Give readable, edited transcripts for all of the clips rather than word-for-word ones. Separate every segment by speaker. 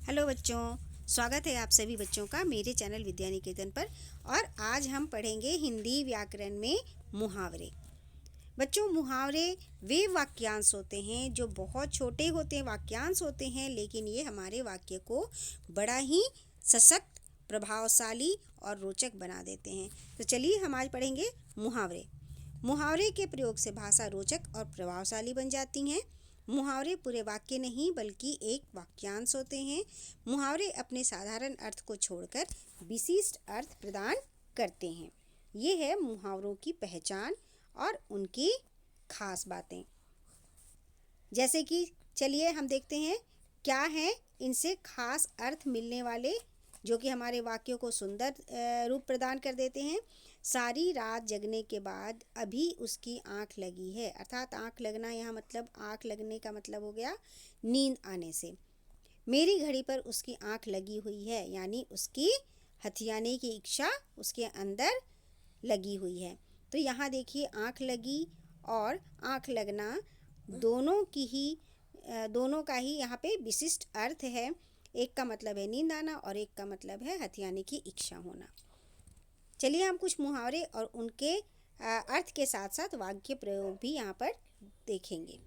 Speaker 1: Hello बच्चों, स्वागत है आप सभी बच्चों का मेरे चैनल विद्या निकेतन पर। और आज हम पढ़ेंगे हिंदी व्याकरण में मुहावरे। बच्चों, मुहावरे वे वाक्यांश होते हैं जो बहुत छोटे होते हैं, वाक्यांश होते हैं, लेकिन ये हमारे वाक्य को बड़ा ही सशक्त, प्रभावशाली और रोचक बना देते हैं। तो चलिए हम आज पढ़ेंगे मुहावरे। मुहावरे के प्रयोग से भाषा रोचक और प्रभावशाली बन जाती हैं। मुहावरे पूरे वाक्य नहीं बल्कि एक वाक्यांश होते हैं। मुहावरे अपने साधारण अर्थ को छोड़कर विशिष्ट अर्थ प्रदान करते हैं। ये है मुहावरों की पहचान और उनकी खास बातें। जैसे कि चलिए हम देखते हैं क्या है इनसे खास अर्थ मिलने वाले, जो कि हमारे वाक्यों को सुंदर रूप प्रदान कर देते हैं। सारी रात जगने के बाद अभी उसकी आंख लगी है। अर्थात आंख लगना, यहाँ मतलब आंख लगने का मतलब हो गया नींद आने से। मेरी घड़ी पर उसकी आंख लगी हुई है, यानी उसकी हथियाने की इच्छा उसके अंदर लगी हुई है। तो यहाँ देखिए आंख लगी और आंख लगना दोनों का ही यहाँ पे विशिष्ट अर्थ है। एक का मतलब है नींद आना और एक का मतलब है हथियाने की इच्छा होना। चलिए हम कुछ मुहावरे और उनके अर्थ के साथ साथ वाक्य प्रयोग भी यहाँ पर देखेंगे।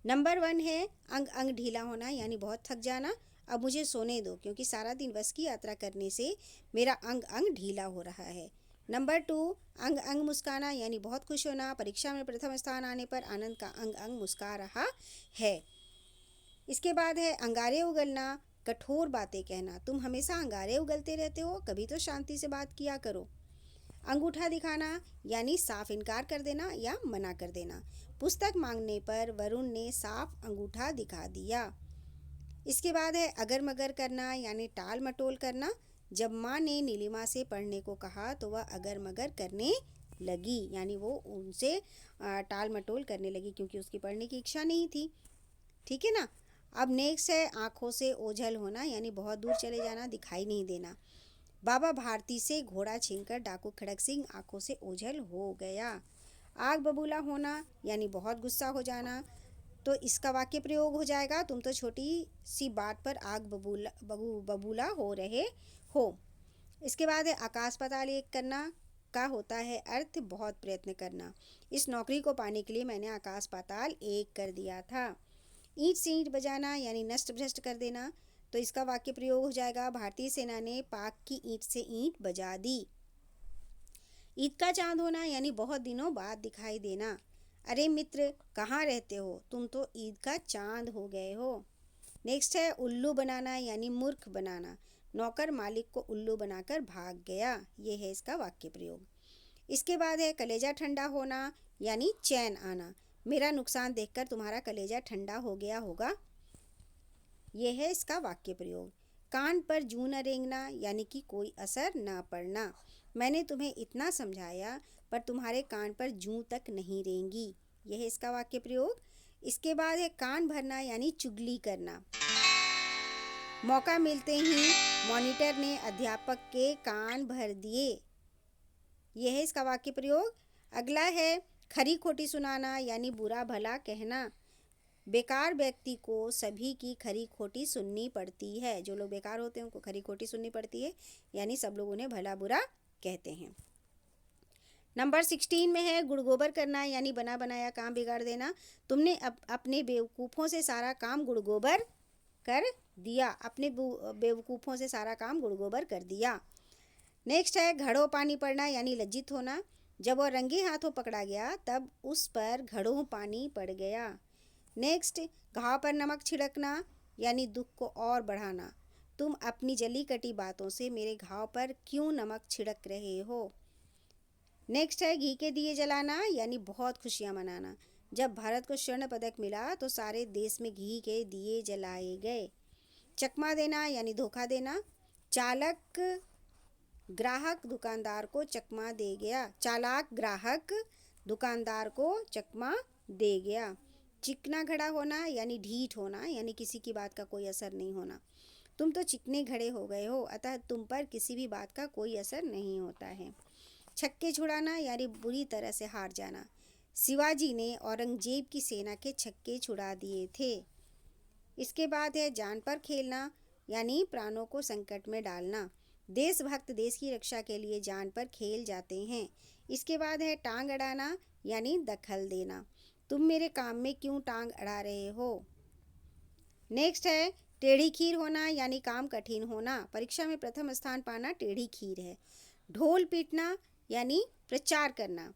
Speaker 1: नंबर 1 है अंग अंग ढीला होना, यानी बहुत थक जाना। अब मुझे सोने दो क्योंकि सारा दिन बस की यात्रा करने से मेरा अंग अंग ढीला हो रहा है। नंबर 2 अंग अंग मुस्काना, यानी बहुत खुश होना। परीक्षा में प्रथम स्थान आने पर आनंद का अंग अंग मुस्का रहा है। इसके बाद है अंगारे उगलना, कठोर बातें कहना। तुम हमेशा अंगारे उगलते रहते हो, कभी तो शांति से बात किया करो। अंगूठा दिखाना, यानी साफ इनकार कर देना या मना कर देना। पुस्तक मांगने पर वरुण ने साफ अंगूठा दिखा दिया। इसके बाद है अगर मगर करना, यानी टाल मटोल करना। जब माँ ने नीलिमा से पढ़ने को कहा तो वह अगर मगर करने लगी, यानी वो उनसे टाल मटोल करने लगी क्योंकि उसकी पढ़ने की इच्छा नहीं थी। ठीक है ना। अब नेक्स्ट है आँखों से ओझल होना, यानी बहुत दूर चले जाना, दिखाई नहीं देना। बाबा भारती से घोड़ा छीनकर डाकू खड़क सिंह आंखों से ओझल हो गया। आग बबूला होना, यानी बहुत गुस्सा हो जाना। तो इसका वाक्य प्रयोग हो जाएगा तुम तो छोटी सी बात पर आग बबूला हो रहे हो। इसके बाद है आकाश पाताल एक करना का होता है अर्थ बहुत प्रयत्न करना। इस नौकरी को पाने के लिए मैंने आकाश पाताल एक कर दिया था। ईंट से ईंट बजाना, यानी नष्ट भ्रष्ट कर देना। तो इसका वाक्य प्रयोग हो जाएगा भारतीय सेना ने पाक की ईंट से ईंट बजा दी। ईद का चांद होना, यानी बहुत दिनों बाद दिखाई देना। अरे मित्र कहाँ रहते हो, तुम तो ईद का चांद हो गए हो। नेक्स्ट है उल्लू बनाना, यानी मूर्ख बनाना। नौकर मालिक को उल्लू बनाकर भाग गया। ये है इसका वाक्य प्रयोग। इसके बाद है कलेजा ठंडा होना, यानी चैन आना। मेरा नुकसान देखकर तुम्हारा कलेजा ठंडा हो गया होगा। यह है इसका वाक्य प्रयोग। कान पर जूं न रेंगना, यानी कि कोई असर ना पड़ना। मैंने तुम्हें इतना समझाया पर तुम्हारे कान पर जूं तक नहीं रेंगी। यह है इसका वाक्य प्रयोग। इसके बाद है कान भरना, यानी चुगली करना। मौका मिलते ही मॉनिटर ने अध्यापक के कान भर दिए। यह है इसका वाक्य प्रयोग। अगला है खरी खोटी सुनाना, यानी बुरा भला कहना। बेकार व्यक्ति को सभी की खरी खोटी सुननी पड़ती है। जो लोग बेकार होते हैं उनको खरी खोटी सुननी पड़ती है, यानी सब लोग उन्हें भला बुरा कहते हैं। नंबर 16 में है गुड़ गोबर करना, यानी बना बनाया काम बिगाड़ देना। तुमने अपने बेवकूफ़ों से सारा काम गुड़ गोबर कर दिया। अपने बेवकूफ़ों से सारा काम गुड़ गोबर कर दिया। नेक्स्ट है घड़ों पानी पड़ना, यानी लज्जित होना। जब वह रंगे हाथों पकड़ा गया तब उस पर घड़ों पानी पड़ गया। नेक्स्ट घाव पर नमक छिड़कना, यानी दुख को और बढ़ाना। तुम अपनी जली कटी बातों से मेरे घाव पर क्यों नमक छिड़क रहे हो। नेक्स्ट है घी के दिए जलाना, यानी बहुत खुशियां मनाना। जब भारत को स्वर्ण पदक मिला तो सारे देश में घी के दिए जलाए गए। चकमा देना, यानी धोखा देना। चालक ग्राहक दुकानदार को चकमा दे गया। चालाक ग्राहक दुकानदार को चकमा दे गया। चिकना घड़ा होना, यानी ढीठ होना, यानी किसी की बात का कोई असर नहीं होना। तुम तो चिकने घड़े हो गए हो, अतः तुम पर किसी भी बात का कोई असर नहीं होता है। छक्के छुड़ाना, यानी बुरी तरह से हार जाना। शिवाजी ने औरंगजेब की सेना के छक्के छुड़ा दिए थे। इसके बाद है जान पर खेलना यानी प्राणों को संकट में डालना। देशभक्त देश की रक्षा के लिए जान पर खेल जाते हैं। इसके बाद है टांग अड़ाना यानी दखल देना। तुम मेरे काम में क्यों टांग अड़ा रहे हो। नेक्स्ट है टेढ़ी खीर होना यानी काम कठिन होना। परीक्षा में प्रथम स्थान पाना टेढ़ी खीर है। ढोल पीटना यानी प्रचार करना।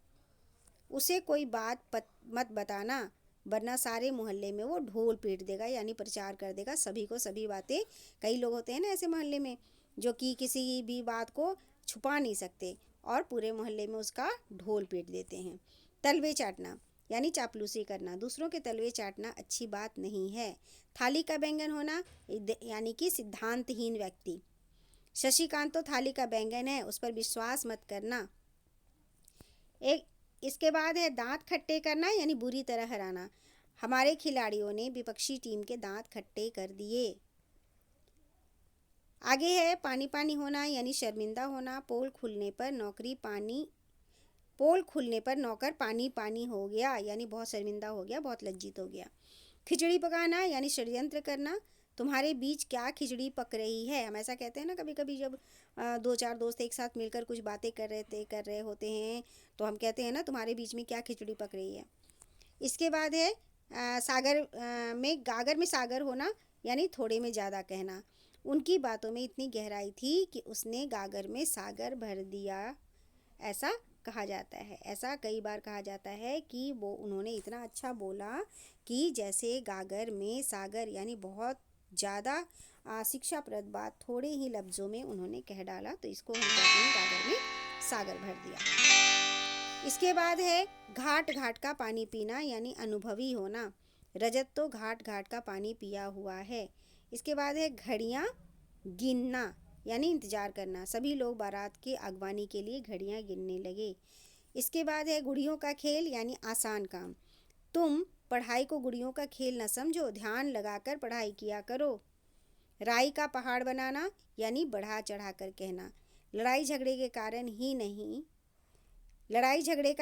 Speaker 1: उसे कोई बात मत बताना वरना सारे मोहल्ले में वो ढोल पीट देगा यानी प्रचार कर देगा सभी को सभी बातें। कई लोग होते हैं ना ऐसे मोहल्ले में जो कि किसी भी बात को छुपा नहीं सकते और पूरे मोहल्ले में उसका ढोल पीट देते हैं। तलवे चाटना यानी चापलूसी करना। दूसरों के तलवे चाटना अच्छी बात नहीं है। थाली का बैंगन होना यानी कि सिद्धांतहीन व्यक्ति। शशिकांत तो थाली का बैंगन है, उस पर विश्वास मत करना। एक इसके बाद है दांत खट्टे करना यानी बुरी तरह हराना। हमारे खिलाड़ियों ने विपक्षी टीम के दांत खट्टे कर दिए। आगे है पानी पानी होना यानी शर्मिंदा होना। पोल खुलने पर नौकर पानी पानी हो गया यानी बहुत शर्मिंदा हो गया, बहुत लज्जित हो गया। खिचड़ी पकाना यानी षड्यंत्र करना। तुम्हारे बीच क्या खिचड़ी पक रही है। हम ऐसा कहते हैं ना कभी कभी जब दो चार दोस्त एक साथ मिलकर कुछ बातें कर रहे होते हैं तो हम कहते हैं ना तुम्हारे बीच में क्या खिचड़ी पक रही है। इसके बाद है गागर में सागर होना यानी थोड़े में ज़्यादा कहना। उनकी बातों में इतनी गहराई थी कि उसने गागर में सागर भर दिया, ऐसा कहा जाता है। ऐसा कई बार कहा जाता है कि उन्होंने इतना अच्छा बोला कि जैसे गागर में सागर यानी बहुत ज़्यादा शिक्षाप्रद बात थोड़े ही लफ्ज़ों में उन्होंने कह डाला, तो इसको हम कहते हैं गागर में सागर भर दिया। इसके बाद है घाट घाट का पानी पीना यानी अनुभवी होना। रजत तो घाट घाट का पानी पिया हुआ है। इसके बाद है घड़ियाँ गिनना यानी इंतज़ार करना। सभी लोग बारात के अगवानी के लिए घड़ियाँ गिनने लगे। इसके बाद है गुड़ियों का खेल यानी आसान काम। तुम पढ़ाई को गुड़ियों का खेल न समझो, ध्यान लगाकर पढ़ाई किया करो। राई का पहाड़ बनाना यानी बढ़ा चढ़ा कर कहना। लड़ाई झगड़े का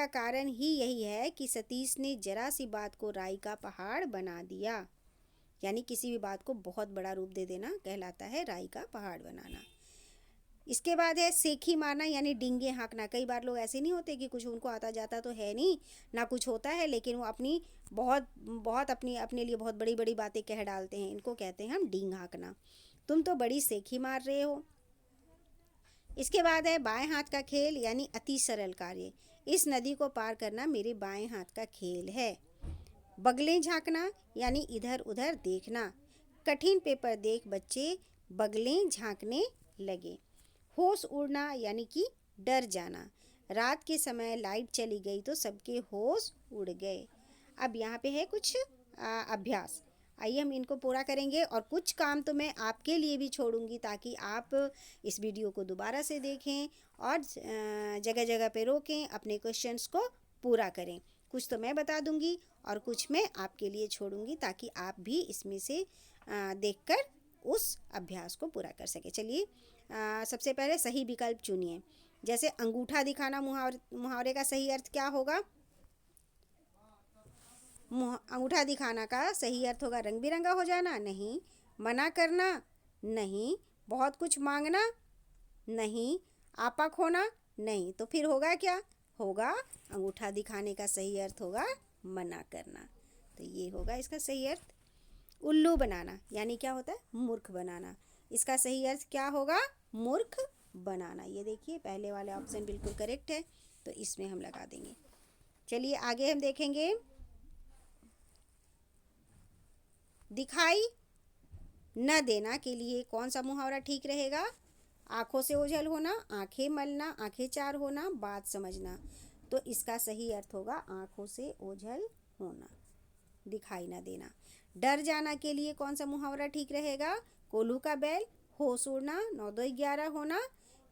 Speaker 1: कारण ही यही है कि सतीश ने जरा सी बात को राई का पहाड़ बना दिया यानी किसी भी बात को बहुत बड़ा रूप दे देना कहलाता है राई का पहाड़ बनाना। इसके बाद है सेखी मारना यानी डींगे हाँकना। कई बार लोग ऐसे नहीं होते कि कुछ उनको आता जाता तो है नहीं ना कुछ होता है, लेकिन वो अपनी बहुत अपने लिए बहुत बड़ी बड़ी बातें कह डालते हैं। इनको कहते हैं हम डींग हाँकना। तुम तो बड़ी सेखी मार रहे हो। इसके बाद है बाएं हाथ का खेल यानी अति सरल कार्य। इस नदी को पार करना मेरे बाएं हाथ का खेल है। बगलें झांकना यानी इधर उधर देखना। कठिन पेपर देख बच्चे बगलें झांकने लगे। होश उड़ना यानी कि डर जाना। रात के समय लाइट चली गई तो सबके होश उड़ गए। अब यहाँ पे है कुछ अभ्यास। आइए हम इनको पूरा करेंगे और कुछ काम तो मैं आपके लिए भी छोड़ूंगी ताकि आप इस वीडियो को दोबारा से देखें और जगह जगह पे रोकें, अपने क्वेश्चंस को पूरा करें। कुछ तो मैं बता दूंगी और कुछ मैं आपके लिए छोड़ूंगी ताकि आप भी इसमें से देखकर उस अभ्यास को पूरा कर सकें। चलिए सबसे पहले सही विकल्प चुनिए। जैसे अंगूठा दिखाना मुहावरे का सही अर्थ क्या होगा। अंगूठा दिखाना का सही अर्थ होगा रंग बिरंगा हो जाना, नहीं। मना करना, नहीं। बहुत कुछ मांगना, नहीं। आपा खोना, नहीं। तो फिर होगा क्या, होगा अंगूठा दिखाने का सही अर्थ होगा मना करना। तो ये होगा इसका सही अर्थ। उल्लू बनाना यानी क्या होता है, मूर्ख बनाना। इसका सही अर्थ क्या होगा, मूर्ख बनाना। ये देखिए पहले वाले ऑप्शन बिल्कुल करेक्ट है, तो इसमें हम लगा देंगे। चलिए आगे हम देखेंगे। दिखाई न देना के लिए कौन सा मुहावरा ठीक रहेगा। आँखों से ओझल होना, आँखें मलना, आँखें चार होना, बात समझना। तो इसका सही अर्थ होगा आँखों से ओझल होना, दिखाई न देना। डर जाना के लिए कौन सा मुहावरा ठीक रहेगा। कोल्हू का बैल, होश उड़ना, 9-2-11 होना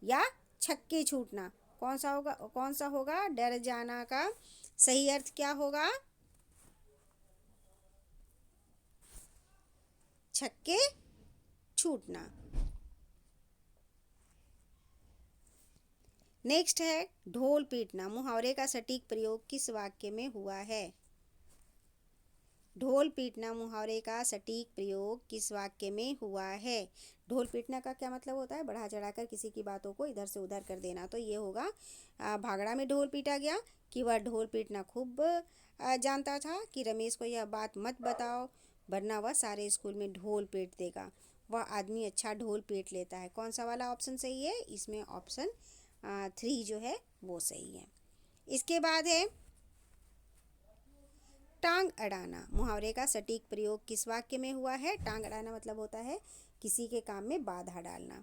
Speaker 1: या छक्के छूटना। कौन सा होगा डर जाना का सही अर्थ क्या होगा, छक्के छूटना। नेक्स्ट है ढोल पीटना। मुहावरे का सटीक प्रयोग किस वाक्य में हुआ है। ढोल पीटना मुहावरे का सटीक प्रयोग किस वाक्य में हुआ है? ढोल पीटना का क्या मतलब होता है? बढ़ा चढ़ाकर किसी की बातों को इधर से उधर कर देना। तो ये होगा भागड़ा में ढोल पीटा गया कि वह ढोल पीटना खूब जानता था कि रमेश को यह बात मत बताओ वरना वह सारे स्कूल में ढोल पीट देगा। वह आदमी अच्छा ढोल पीट लेता है। कौन सा वाला ऑप्शन सही है? इसमें ऑप्शन 3 जो है वो सही है। इसके बाद है टांग अड़ाना मुहावरे का सटीक प्रयोग किस वाक्य में हुआ है? टांग अड़ाना मतलब होता है किसी के काम में बाधा डालना।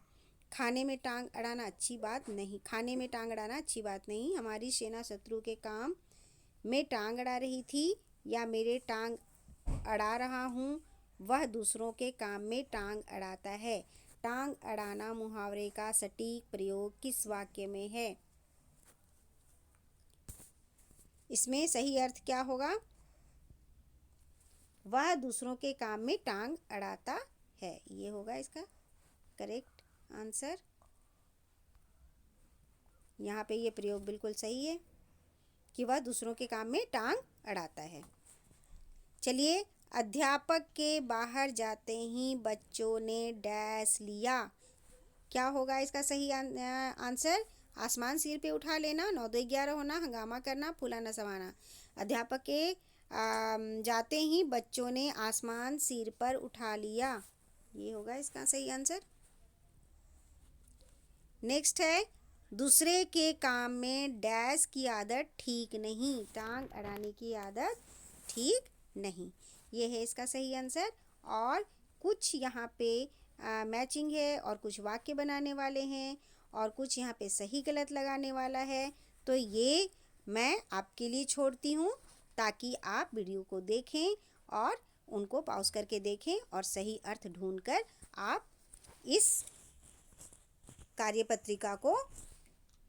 Speaker 1: खाने में टांग अड़ाना अच्छी बात नहीं। खाने में टांग अड़ाना अच्छी बात नहीं। हमारी सेना शत्रु के काम में टांग अड़ा रही थी या मेरे टांग अड़ा रहा हूँ, वह दूसरों के काम में टांग अड़ाता है। टांग अड़ाना मुहावरे का सटीक प्रयोग किस वाक्य में है? इसमें सही अर्थ क्या होगा? वह दूसरों के काम में टांग अड़ाता है, ये होगा इसका करेक्ट आंसर। यहाँ पे ये प्रयोग बिल्कुल सही है कि वह दूसरों के काम में टांग अड़ाता है। चलिए, अध्यापक के बाहर जाते ही बच्चों ने डैश लिया। क्या होगा इसका सही आंसर? आसमान सिर पे उठा लेना, 9 2 11 होना, हंगामा करना, फुलाना समाना। अध्यापक के जाते ही बच्चों ने आसमान सिर पर उठा लिया, ये होगा इसका सही आंसर। नेक्स्ट है दूसरे के काम में डैश की आदत ठीक नहीं। टांग अड़ाने की आदत ठीक नहीं, ये है इसका सही आंसर। और कुछ यहाँ पे मैचिंग है और कुछ वाक्य बनाने वाले हैं और कुछ यहाँ पे सही गलत लगाने वाला है। तो ये मैं आपके लिए छोड़ती हूँ ताकि आप वीडियो को देखें और उनको पॉज करके देखें और सही अर्थ ढूंढकर आप इस कार्यपत्रिका को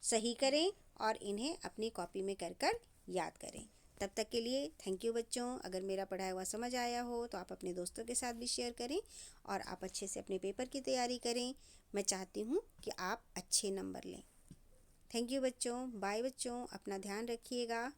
Speaker 1: सही करें और इन्हें अपनी कॉपी में कर कर याद करें। तब तक के लिए थैंक यू बच्चों। अगर मेरा पढ़ाया हुआ समझ आया हो तो आप अपने दोस्तों के साथ भी शेयर करें और आप अच्छे से अपने पेपर की तैयारी करें। मैं चाहती हूँ कि आप अच्छे नंबर लें। थैंक यू बच्चों। बाय बच्चों, अपना ध्यान रखिएगा।